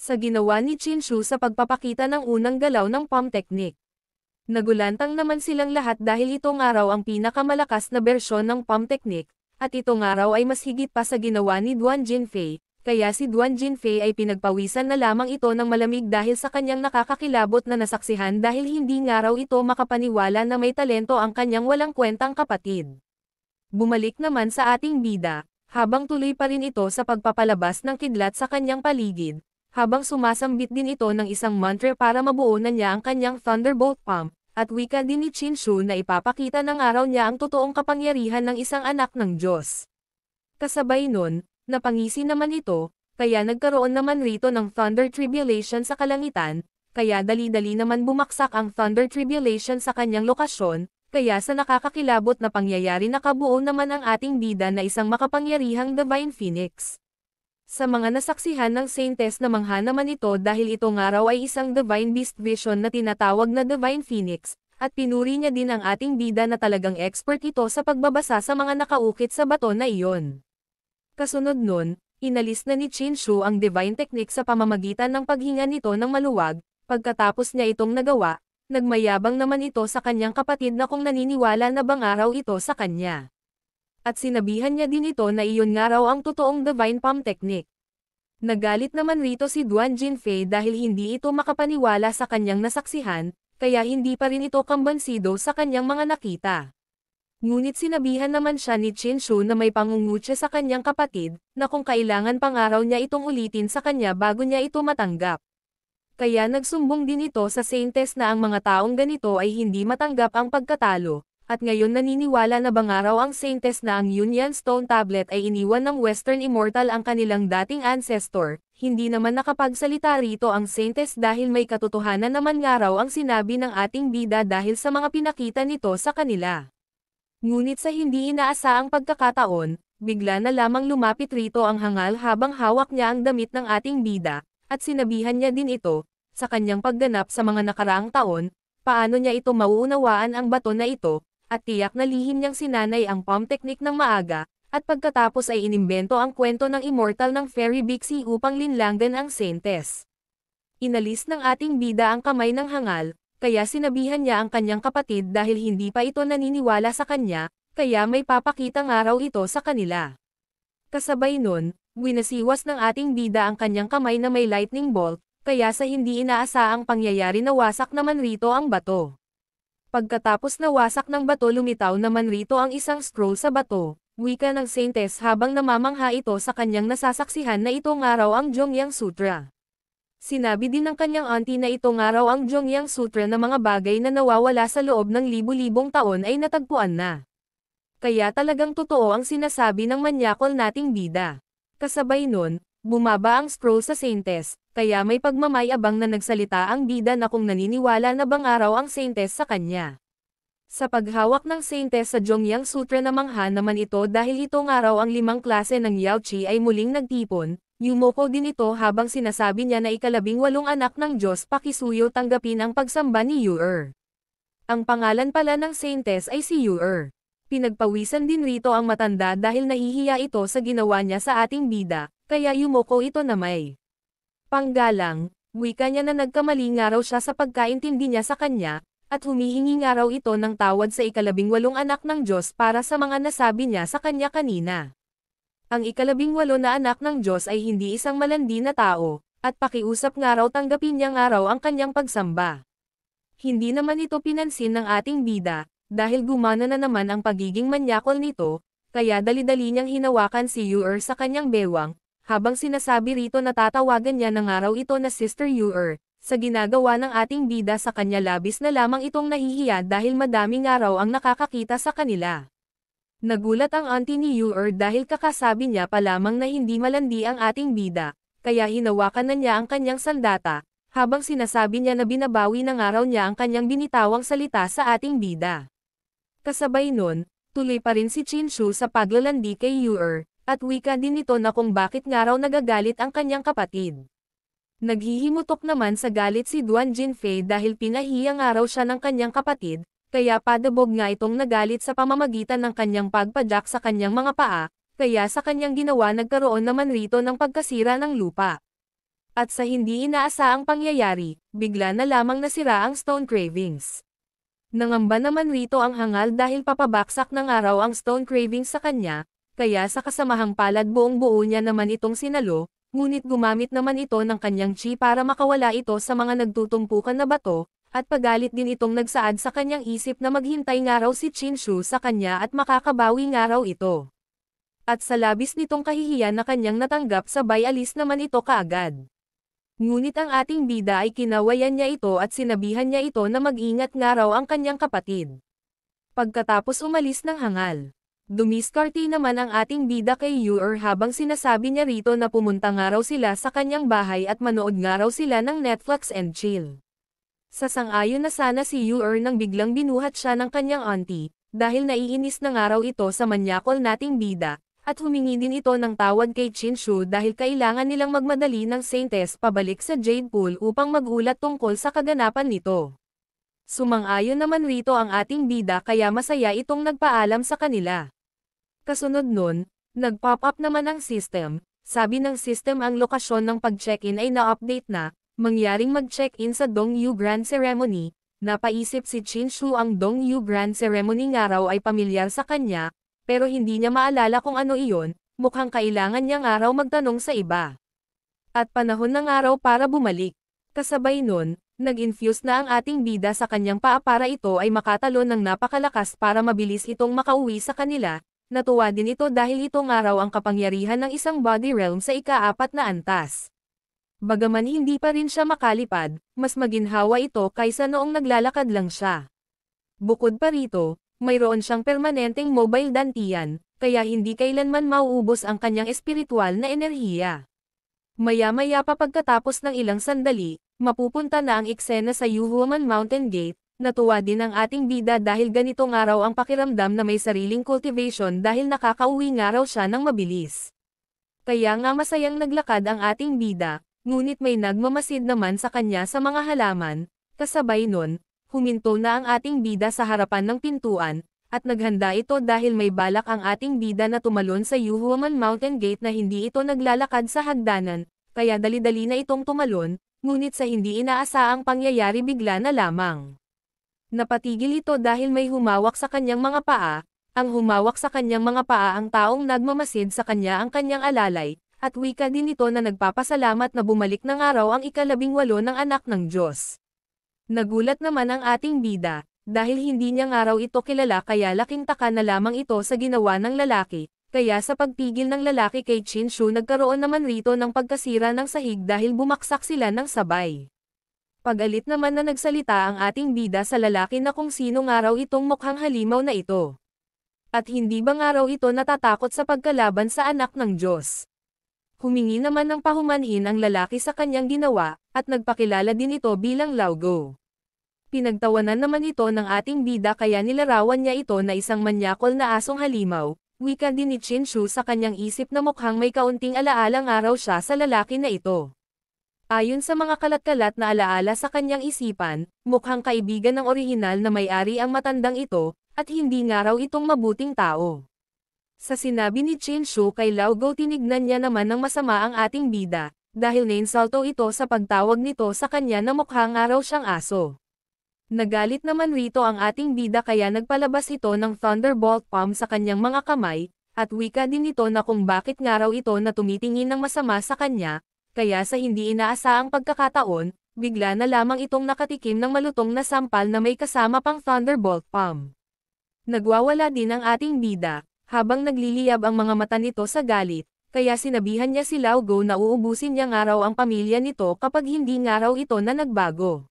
sa ginawa ni Chinshu sa pagpapakita ng unang galaw ng palm technique. Nagulantang naman silang lahat dahil itong araw ang pinakamalakas na bersyon ng palm technique, at itong araw ay mas higit pa sa ginawa ni Duan Jinfei, kaya si Duan Jinfei ay pinagpawisan na lamang ito ng malamig dahil sa kanyang nakakakilabot na nasaksihan dahil hindi nga raw ito makapaniwala na may talento ang kanyang walang kwentang kapatid. Bumalik naman sa ating bida, habang tuloy pa rin ito sa pagpapalabas ng kidlat sa kanyang paligid, habang sumasambit din ito ng isang mantra para mabuo na niya ang kanyang Thunderbolt Palm, at wika din ni Chinshu na ipapakita ng araw niya ang totoong kapangyarihan ng isang anak ng Diyos. Kasabay nun, napangisi naman ito, kaya nagkaroon naman rito ng Thunder Tribulation sa kalangitan, kaya dali-dali naman bumaksak ang Thunder Tribulation sa kanyang lokasyon, kaya sa nakakakilabot na pangyayari nakabuo naman ang ating bida na isang makapangyarihang Divine Phoenix. Sa mga nasaksihan ng Saintess na mangha naman ito dahil itong araw ay isang Divine Beast Vision na tinatawag na Divine Phoenix, at pinuri niya din ang ating bida na talagang expert ito sa pagbabasa sa mga nakaukit sa bato na iyon. Kasunod nun, inalis na ni Chinshu ang Divine Technique sa pamamagitan ng paghinga nito ng maluwag, pagkatapos niya itong nagawa, nagmayabang naman ito sa kanyang kapatid na kung naniniwala na bang araw ito sa kanya. At sinabihan niya din ito na iyon nga raw ang totoong Divine Palm Technique. Nagalit naman rito si Duan Jinfei dahil hindi ito makapaniwala sa kanyang nasaksihan, kaya hindi pa rin ito kambansido sa kanyang mga nakita. Ngunit sinabihan naman siya ni Chinshu na may pangungutya sa kanyang kapatid, na kung kailangan pang araw niya itong ulitin sa kanya bago niya ito matanggap. Kaya nagsumbong din ito sa Saintess na ang mga taong ganito ay hindi matanggap ang pagkatalo. At ngayon naniniwala na bangaraw ang Saintess na ang Yunyan Stone Tablet ay iniwan ng Western Immortal ang kanilang dating ancestor, hindi naman nakapagsalita rito ang Saintess dahil may katotohanan naman nga raw ang sinabi ng ating bida dahil sa mga pinakita nito sa kanila. Ngunit sa hindi inaasaang pagkakataon, bigla na lamang lumapit rito ang hangal habang hawak niya ang damit ng ating bida, at sinabihan niya din ito, sa kanyang pagganap sa mga nakaraang taon, paano niya ito mauunawaan ang bato na ito, at tiyak na lihim niyang sinanay ang palm technique ng maaga, at pagkatapos ay inimbento ang kwento ng immortal ng Fairy Bixie upang linlangan ang Saintess. Inalis ng ating bida ang kamay ng hangal, kaya sinabihan niya ang kanyang kapatid dahil hindi pa ito naniniwala sa kanya, kaya may papakitang araw ito sa kanila. Kasabay nun, winasiwas ng ating bida ang kanyang kamay na may lightning bolt, kaya sa hindi inaasaang pangyayari nawasak naman rito ang bato. Pagkatapos nawasak ng bato lumitaw naman rito ang isang scroll sa bato, wika ng Saintess habang namamangha ito sa kanyang nasasaksihan na itong araw ang Jongyang Sutra. Sinabi din ng kanyang auntie na itong araw ang Jongyang Sutra na mga bagay na nawawala sa loob ng libu-libong taon ay natagpuan na. Kaya talagang totoo ang sinasabi ng manyakol nating bida. Kasabay nun, bumaba ang scroll sa Saintess, kaya may pagmamayabang na nagsalita ang bida na kung naniniwala na bang araw ang Saintess sa kanya. Sa paghawak ng Saintess sa Jongyang Sutra na mangha naman ito dahil itong araw ang 5 klase ng Yaoqi ay muling nagtipon, yumoko din ito habang sinasabi niya na 18 anak ng Diyos pakisuyo tanggapin ang pagsamba ni Yu-er. Ang pangalan pala ng Saintess ay si Yu-er. Pinagpawisan din rito ang matanda dahil nahihiya ito sa ginawa niya sa ating bida, kaya yumoko ito na may panggalang, wika niya na nagkamali nga raw siya sa pagkaintindi niya sa kanya, at humihingi nga raw ito ng tawad sa 18 anak ng Diyos para sa mga nasabi niya sa kanya kanina. Ang 18 na anak ng Diyos ay hindi isang malandi na tao, at pakiusap nga raw tanggapin niya nga raw ang kanyang pagsamba. Hindi naman ito pinansin ng ating bida, dahil gumana na naman ang pagiging manyakol nito, kaya dali-dali niyang hinawakan si Yu-er sa kanyang bewang, habang sinasabi rito na tatawagan niya ng araw ito na Sister Yu-er, sa ginagawa ng ating bida sa kanya labis na lamang itong nahihiya dahil madaming araw ang nakakakita sa kanila. Nagulat ang auntie ni Yu-er dahil kakasabi niya pa lamang na hindi malandi ang ating bida, kaya hinawakan na niya ang kanyang sandata, habang sinasabi niya na binabawi ng araw niya ang kanyang binitawang salita sa ating bida. Kasabay nun, tuloy pa rin si Chinshu sa paglalandi kay Yu-er, at wika din ito na kung bakit nga raw nagagalit ang kanyang kapatid. Naghihimutok naman sa galit si Duan Jinfei dahil pinahiya nga raw siya ng kanyang kapatid, kaya padabog nga itong nagalit sa pamamagitan ng kanyang pagpadyak sa kanyang mga paa, kaya sa kanyang ginawa nagkaroon naman rito ng pagkasira ng lupa. At sa hindi inaasaang pangyayari, bigla na lamang nasira ang Stone Cravings. Nangamba naman rito ang hangal dahil papabaksak ng araw ang Stone Cravings sa kanya, kaya sa kasamahang palad buong-buo niya naman itong sinalo, ngunit gumamit naman ito ng kanyang chi para makawala ito sa mga nagtutumpukan na bato, at pagalit din itong nagsaad sa kanyang isip na maghintay nga raw si Chinshu sa kanya at makakabawi nga raw ito. At sa labis nitong kahihiyan na kanyang natanggap sabay alis naman ito kaagad. Ngunit ang ating bida ay kinawayan niya ito at sinabihan niya ito na mag-ingat nga raw ang kanyang kapatid. Pagkatapos umalis ng hangal, dumiskarte naman ang ating bida kay Yor habang sinasabi niya rito na pumunta nga raw sila sa kanyang bahay at manood nga raw sila ng Netflix and chill. Sasang-ayon na sana si Yor nang biglang binuhat siya ng kanyang auntie, dahil naiinis na nga raw ito sa manyakol nating bida, at humingi din ito ng tawad kay Chinshu dahil kailangan nilang magmadali ng Saintes pabalik sa Jade Pool upang magulat tungkol sa kaganapan nito. Sumang-ayon naman rito ang ating bida kaya masaya itong nagpaalam sa kanila. Kasunod nun, nag-pop up naman ang system, sabi ng system ang lokasyon ng pag-check-in ay na-update na, mangyaring mag-check-in sa Dongyu Grand Ceremony, napaisip si Chinshu ang Dongyu Grand Ceremony nga raw ay pamilyar sa kanya, pero hindi niya maalala kung ano iyon, mukhang kailangan niya nga raw magtanong sa iba. At panahon na nga raw para bumalik. Kasabay nun, nag-infuse na ang ating bida sa kanyang paa para ito ay makatalon ng napakalakas para mabilis itong makauwi sa kanila. Natuwa din ito dahil ito nga raw ang kapangyarihan ng isang body realm sa ika-4 na antas. Bagaman hindi pa rin siya makalipad, mas maginhawa ito kaysa noong naglalakad lang siya. Bukod pa rito, mayroon siyang permanenteng mobile dantian, kaya hindi kailanman mauubos ang kanyang espiritual na enerhiya. Maya-maya pa pagkatapos ng ilang sandali, mapupunta na ang eksena sa Yuhuaman Mountain Gate. Natuwa din ang ating bida dahil ganito nga raw ang pakiramdam na may sariling cultivation dahil nakakauwi nga raw siya ng mabilis. Kaya nga masayang naglakad ang ating bida, ngunit may nagmamasid naman sa kanya sa mga halaman, kasabay nun, huminto na ang ating bida sa harapan ng pintuan, at naghanda ito dahil may balak ang ating bida na tumalon sa Yuhuaman Mountain Gate na hindi ito naglalakad sa hagdanan, kaya dali-dali na itong tumalon, ngunit sa hindi inaasaang pangyayari bigla na lamang. Napatigil ito dahil may humawak sa kanyang mga paa, ang humawak sa kanyang mga paa ang taong nagmamasid sa kanya ang kanyang alalay, at wika din ito na nagpapasalamat na bumalik ng araw ang ika-18 ng anak ng Diyos. Nagulat naman ang ating bida, dahil hindi niya nga raw ito kilala kaya laking taka na lamang ito sa ginawa ng lalaki, kaya sa pagpigil ng lalaki kay Chinshu nagkaroon naman rito ng pagkasira ng sahig dahil bumaksak sila ng sabay. Pagalit naman na nagsalita ang ating bida sa lalaki na kung sino nga raw itong mukhang halimaw na ito. At hindi ba nga raw ito natatakot sa pagkalaban sa anak ng Diyos? Humingi naman ng pahumanhin ang lalaki sa kanyang ginawa, at nagpakilala din ito bilang Laugo. Pinagtawanan naman ito ng ating bida kaya nilarawan niya ito na isang manyakol na asong halimaw, wika din ni Chinshu sa kanyang isip na mukhang may kaunting alaalang araw siya sa lalaki na ito. Ayon sa mga kalat-kalat na alaala sa kanyang isipan, mukhang kaibigan ng orihinal na may-ari ang matandang ito, at hindi nga raw itong mabuting tao. Sa sinabi ni Chinshu kay Laugo tinignan niya naman ng masama ang ating bida, dahil nainsulto ito sa pagtawag nito sa kanya na mukha nga raw siyang aso. Nagalit naman rito ang ating bida kaya nagpalabas ito ng Thunderbolt Palm sa kanyang mga kamay, at wika din ito na kung bakit nga raw ito na tumitingin ng masama sa kanya, kaya sa hindi inaasaang pagkakataon, bigla na lamang itong nakatikim ng malutong na sampal na may kasama pang Thunderbolt Palm. Nagwawala din ang ating bida, habang nagliliyab ang mga mata nito sa galit, kaya sinabihan niya si Laugo na uubusin niya nga raw ang pamilya nito kapag hindi nga raw ito na nagbago.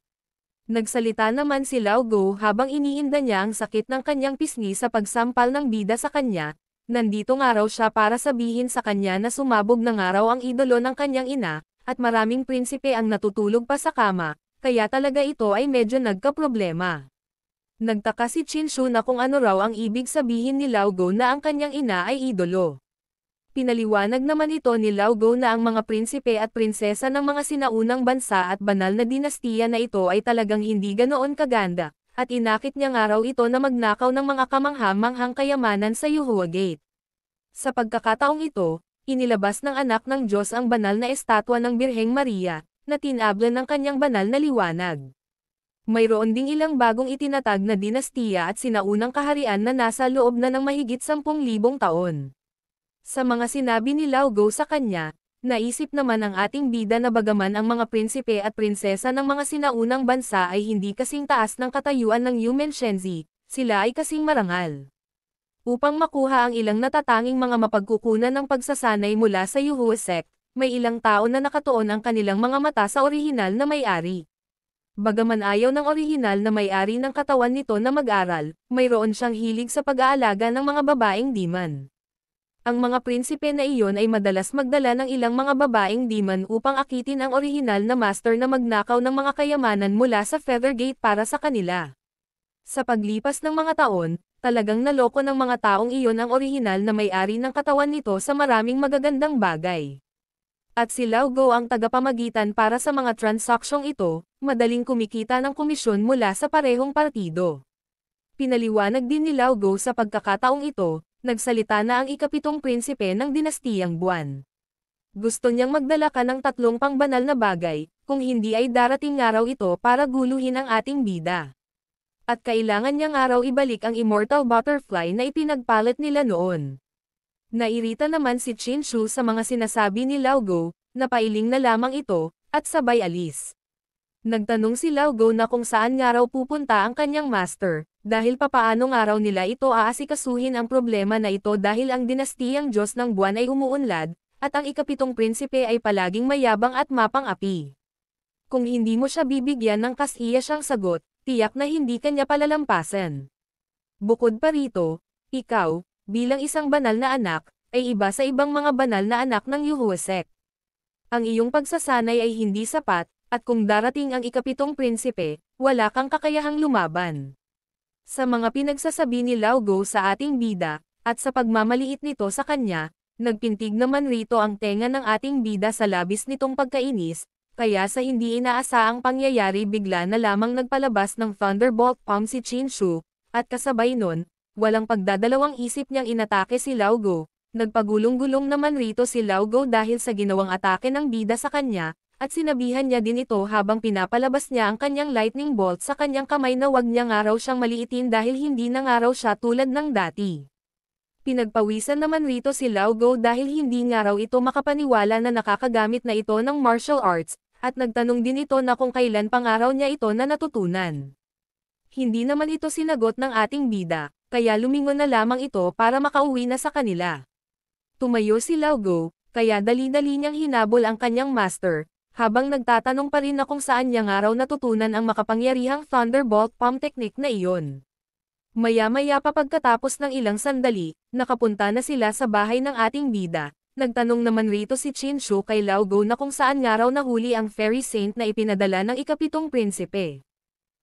Nagsalita naman si Laugo habang iniinda niya ang sakit ng kanyang pisngi sa pagsampal ng bida sa kanya. Nandito nga raw siya para sabihin sa kanya na sumabog na nga raw ang idolo ng kanyang ina, at maraming prinsipe ang natutulog pa sa kama, kaya talaga ito ay medyo nagkaproblema. Nagtaka si Chinshu na kung ano raw ang ibig sabihin ni Laugo na ang kanyang ina ay idolo. Pinaliwanag naman ito ni Laugo na ang mga prinsipe at prinsesa ng mga sinaunang bansa at banal na dinastiya na ito ay talagang hindi ganoon kaganda, at inakit niya nga raw ito na magnakaw ng mga kamangha-manghang kayamanan sa Yuhua Gate. Sa pagkakataong ito, inilabas ng anak ng Diyos ang banal na estatwa ng Birheng Maria, na tinabla ng kanyang banal na liwanag. Mayroon ding ilang bagong itinatag na dinastiya at sinaunang kaharian na nasa loob na ng mahigit 10,000 taon. Sa mga sinabi ni Lao Go sa kanya, naisip naman ang ating bida na bagaman ang mga prinsipe at prinsesa ng mga sinaunang bansa ay hindi kasing taas ng katayuan ng Yumen Shenzi, sila ay kasing marangal. Upang makuha ang ilang natatanging mga mapagkukunan ng pagsasanay mula sa Yuhua sect, may ilang tao na nakatuon ang kanilang mga mata sa orihinal na may-ari. Bagaman ayaw ng orihinal na may-ari ng katawan nito na mag-aral, mayroon siyang hilig sa pag-aalaga ng mga babaeng demon. Ang mga prinsipe na iyon ay madalas magdala ng ilang mga babaeng demon upang akitin ang orihinal na master na magnakaw ng mga kayamanan mula sa Feathergate para sa kanila. Sa paglipas ng mga taon, talagang naloko ng mga taong iyon ang orihinal na may-ari ng katawan nito sa maraming magagandang bagay. At si Lao Go ang tagapamagitan para sa mga transaksyong ito, madaling kumikita ng komisyon mula sa parehong partido. Pinaliwanag din ni Lao Go sa pagkakataong ito, nagsalita na ang ikapitong prinsipe ng dinastiyang Buwan. Gusto niyang magdala ka ng 3 pangbanal na bagay, kung hindi ay darating araw ito para guluhin ang ating bida. At kailangan niyang araw ibalik ang immortal butterfly na ipinagpalit nila noon. Nairita naman si Qin Shu sa mga sinasabi ni Lao Go, napailing na lamang ito, at sabay alis. Nagtanong si Lao Go na kung saan nga raw pupunta ang kanyang master, dahil papaano nga raw nila ito aasikasuhin ang problema na ito dahil ang dinastiyang Diyos ng Buwan ay umuunlad, at ang ikapitong prinsipe ay palaging mayabang at mapang-api. Kung hindi mo siya bibigyan ng kasiya siyang sagot, tiyak na hindi kanya palalampasan. Bukod pa rito, ikaw, bilang isang banal na anak, ay iba sa ibang mga banal na anak ng Yuhua sect. Ang iyong pagsasanay ay hindi sapat, at kung darating ang ikapitong prinsipe, wala kang kakayahang lumaban. Sa mga pinagsasabi ni Lao Go sa ating bida, at sa pagmamaliit nito sa kanya, nagpintig naman rito ang tenga ng ating bida sa labis nitong pagkainis, kaya sa hindi inaasaang pangyayari bigla na lamang nagpalabas ng Thunderbolt Palm si Qin Shu, at kasabay nun, walang pagdadalawang isip niyang inatake si Lao Go. Nagpagulong-gulong naman rito si Lao Go dahil sa ginawang atake ng bida sa kanya, at sinabihan niya din ito habang pinapalabas niya ang kanyang lightning bolt sa kanyang kamay na wag niya nga raw siyang maliitin dahil hindi na nga raw siya tulad ng dati. Pinagpawisan naman rito si Lao Go dahil hindi nga raw ito makapaniwala na nakakagamit na ito ng martial arts, at nagtanong din ito na kung kailan pang araw niya ito na natutunan. Hindi naman ito sinagot ng ating bida, kaya lumingon na lamang ito para makauwi na sa kanila. Tumayo si Lao Go, kaya dali-dali niyang hinabol ang kanyang master, habang nagtatanong pa rin na kung saan niya nga raw natutunan ang makapangyarihang Thunderbolt Palm technique na iyon. Maya-maya pa pagkatapos ng ilang sandali, nakapunta na sila sa bahay ng ating bida. Nagtanong naman rito si Qin Shu kay Lao Go na kung saan nga raw nahuli ang fairy saint na ipinadala ng ikapitong prinsipe.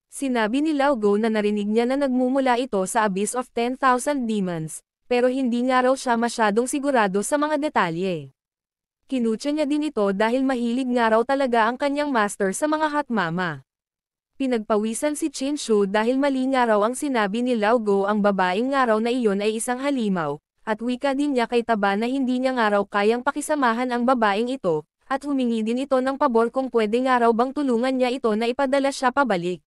Sinabi ni Lao Go na narinig niya na nagmumula ito sa Abyss of 10,000 Demons, pero hindi nga raw siya masyadong sigurado sa mga detalye. Kinutya niya din ito dahil mahilig nga raw talaga ang kanyang master sa mga hatmama. Pinagpawisan si Qin Shu dahil mali nga raw ang sinabi ni Lao Go, ang babaeng nga raw na iyon ay isang halimaw, at wika din niya kay Taba na hindi niya nga raw kayang pakisamahan ang babaeng ito, at humingi din ito ng pabor kung pwede nga raw bang tulungan niya ito na ipadala siya pabalik.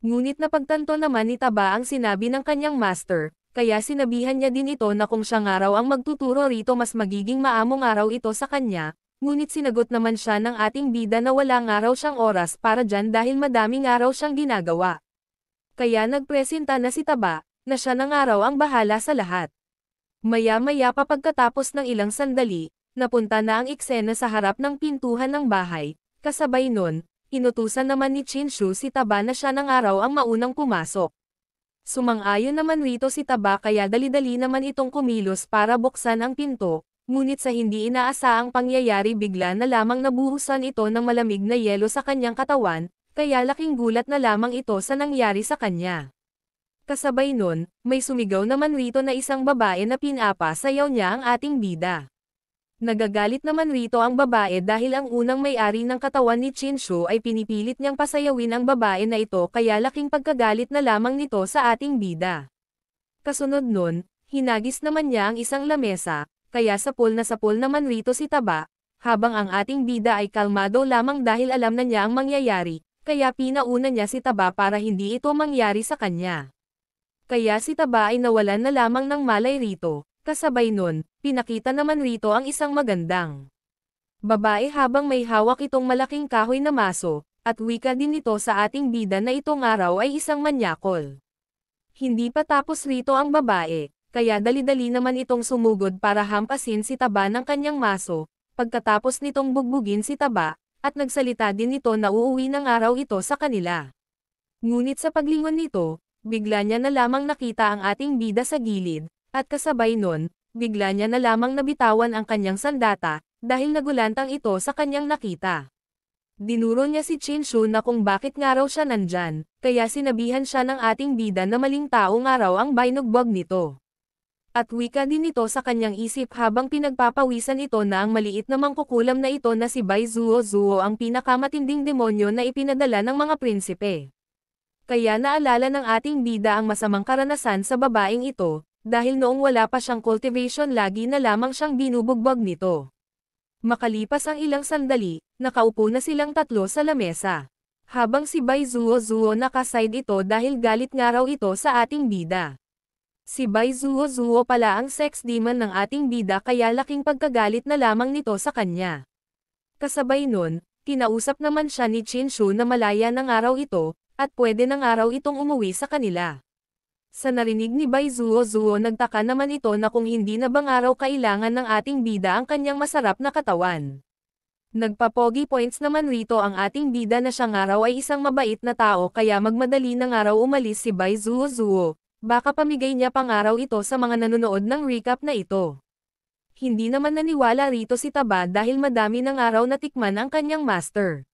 Ngunit napagtanto naman ni Taba ang sinabi ng kanyang master, kaya sinabihan niya din ito na kung siya nga raw ang magtuturo rito mas magiging maamong araw ito sa kanya, ngunit sinagot naman siya ng ating bida na wala nga raw siyang oras para dyan dahil madaming araw siyang ginagawa. Kaya nagpresenta na si Taba, na siya na nga raw ang bahala sa lahat. Maya-maya pa pagkatapos ng ilang sandali, napunta na ang eksena sa harap ng pintuhan ng bahay, kasabay nun, inutusan naman ni Qin Shu si Taba na siya ng araw ang maunang pumasok. Sumang-ayon naman rito si Taba kaya dali-dali naman itong kumilos para buksan ang pinto, ngunit sa hindi inaasaang pangyayari bigla na lamang nabuhusan ito ng malamig na yelo sa kanyang katawan, kaya laking gulat na lamang ito sa nangyari sa kanya. Kasabay nun, may sumigaw naman rito na isang babae na pinapa-sayaw niya ang ating bida. Nagagalit naman rito ang babae dahil ang unang may-ari ng katawan ni Qin Shu ay pinipilit niyang pasayawin ang babae na ito kaya laking pagkagalit na lamang nito sa ating bida. Kasunod nun, hinagis naman niya ang isang lamesa, kaya sapul naman rito si Taba, habang ang ating bida ay kalmado lamang dahil alam na niya ang mangyayari, kaya pinauna niya si Taba para hindi ito mangyari sa kanya. Kaya si Taba ay nawalan na lamang ng malay rito, kasabay nun, pinakita naman rito ang isang magandang babae habang may hawak itong malaking kahoy na maso, at wika din ito sa ating bida na itong araw ay isang manyakol. Hindi pa tapos rito ang babae, kaya dali-dali naman itong sumugod para hampasin si Taba ng kanyang maso, pagkatapos nitong bugbugin si Taba, at nagsalita din ito na uuwi ng araw ito sa kanila. Ngunit sa paglingon nito, bigla niya na lamang nakita ang ating bida sa gilid, at kasabay nun, bigla niya na lamang nabitawan ang kanyang sandata, dahil nagulantang ito sa kanyang nakita. Dinuro niya si Chinshu na kung bakit nga raw siya nandyan, kaya sinabihan siya ng ating bida na maling tao nga raw ang binugbog nito. At wika din ito sa kanyang isip habang pinagpapawisan ito na ang maliit na mangkukulam na ito na si Bai Zuo Zuo ang pinakamatinding demonyo na ipinadala ng mga prinsipe. Kaya naalala ng ating bida ang masamang karanasan sa babaeng ito, dahil noong wala pa siyang cultivation lagi na lamang siyang binubugbog nito. Makalipas ang ilang sandali, nakaupo na silang tatlo sa lamesa. Habang si Bai Zuo Zuo nakaside ito dahil galit nga raw ito sa ating bida. Si Bai Zuo Zuo pala ang sex demon ng ating bida kaya laking pagkagalit na lamang nito sa kanya. Kasabay nun, kinausap naman siya ni Chinshu na malaya ng araw ito, at pwede ng araw itong umuwi sa kanila. Sa narinig ni Bai Zuo Zuo nagtaka naman ito na kung hindi na bang araw kailangan ng ating bida ang kanyang masarap na katawan. Nagpapogi points naman rito ang ating bida na siyang araw ay isang mabait na tao kaya magmadali ng araw umalis si Bai Zuo Zuo, baka pamigay niya pang araw ito sa mga nanonood ng recap na ito. Hindi naman naniwala rito si Taba dahil madami ng araw na tikman ang kanyang master.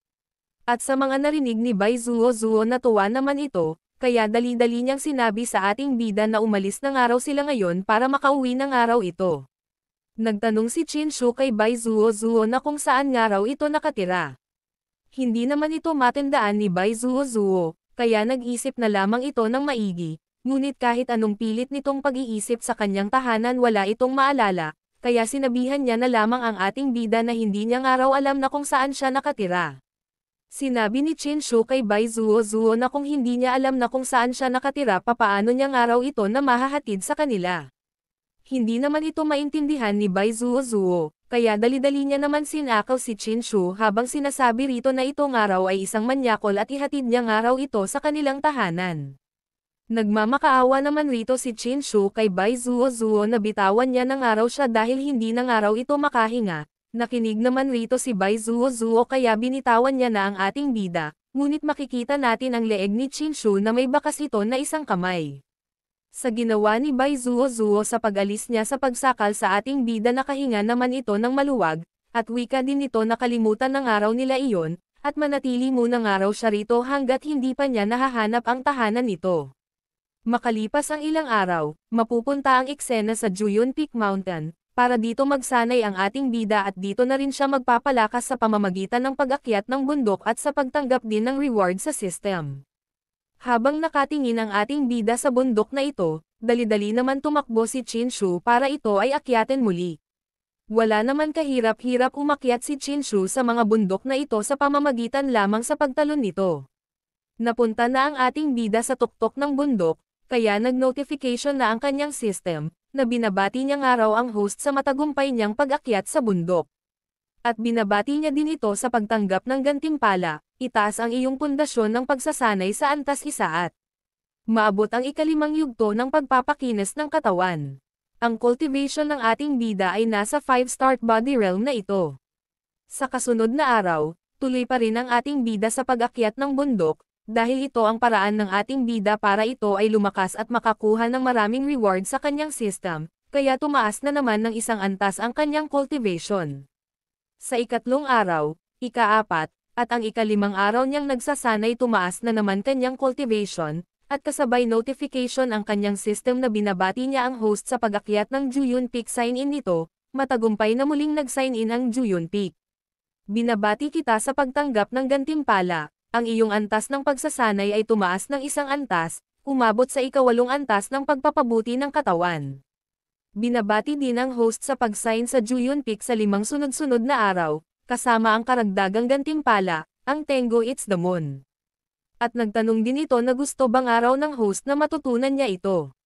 At sa mga narinig ni Bai Zuo Zuo natuwa naman ito, kaya dali-dali niyang sinabi sa ating bida na umalis ng araw sila ngayon para makauwi ng araw ito. Nagtanong si Chinshu kay Bai Zuo Zuo na kung saan nga raw ito nakatira. Hindi naman ito matandaan ni Bai Zuo Zuo, kaya nag-isip na lamang ito ng maigi, ngunit kahit anong pilit nitong pag-iisip sa kanyang tahanan wala itong maalala, kaya sinabihan niya na lamang ang ating bida na hindi niya nga raw alam na kung saan siya nakatira. Sinabi ni Chinshu kay Bai Zuo Zuo na kung hindi niya alam na kung saan siya nakatira papaano niya nga raw ito na mahahatid sa kanila. Hindi naman ito maintindihan ni Bai Zuo Zuo, kaya dali-dali niya naman sinakaw si Chinshu habang sinasabi rito na ito nga raw ay isang manyakol at ihatid niya nga raw ito sa kanilang tahanan. Nagmamakaawa naman rito si Chinshu kay Bai Zuo Zuo na bitawan niya ng araw siya dahil hindi na nga raw ito makahinga. Nakinig naman rito si Bai Zuo Zuo kaya binitawan niya na ang ating bida, ngunit makikita natin ang leeg ni Chinshu na may bakas ito na isang kamay. Sa ginawa ni Bai Zuo Zuo sa pag-alis niya sa pagsakal sa ating bida nakahinga naman ito ng maluwag, at wika din ito nakalimutan ng araw nila iyon, at manatili munang araw siya rito hanggat hindi pa niya nahahanap ang tahanan nito. Makalipas ang ilang araw, mapupunta ang eksena sa Juyun Peak Mountain, para dito magsanay ang ating bida at dito na rin siya magpapalakas sa pamamagitan ng pag-akyat ng bundok at sa pagtanggap din ng reward sa system. Habang nakatingin ang ating bida sa bundok na ito, dali-dali naman tumakbo si Chinshu para ito ay akyatin muli. Wala naman kahirap-hirap umakyat si Chinshu sa mga bundok na ito sa pamamagitan lamang sa pagtalon nito. Napunta na ang ating bida sa tuktok ng bundok, kaya nag-notification na ang kanyang system, na binabati niya nga raw ang host sa matagumpay niyang pag-akyat sa bundok. At binabati niya din ito sa pagtanggap ng gantimpala, itaas ang iyong pundasyon ng pagsasanay sa antas isaat. Maabot ang ikalimang yugto ng pagpapakinis ng katawan. Ang cultivation ng ating bida ay nasa 5-star body realm na ito. Sa kasunod na araw, tuloy pa rin ang ating bida sa pag-akyat ng bundok, dahil ito ang paraan ng ating bida para ito ay lumakas at makakuha ng maraming reward sa kanyang system, kaya tumaas na naman ng isang antas ang kanyang cultivation. Sa ikatlong araw, ika-4, at ang ikalimang araw niyang nagsasanay tumaas na naman kanyang cultivation, at kasabay notification ang kanyang system na binabati niya ang host sa pag-akyat ng Juyun Peak sign-in nito, matagumpay na muling nag-sign-in ang Juyun Peak. Binabati kita sa pagtanggap ng gantimpala. Ang iyong antas ng pagsasanay ay tumaas ng isang antas, umabot sa ika-8 antas ng pagpapabuti ng katawan. Binabati din ang host sa pag-sign sa Juyeon Peak sa 5 sunod-sunod na araw, kasama ang karagdagang gantimpala, ang Tango It's the Moon. At nagtanong din ito na gusto bang araw ng host na matutunan niya ito.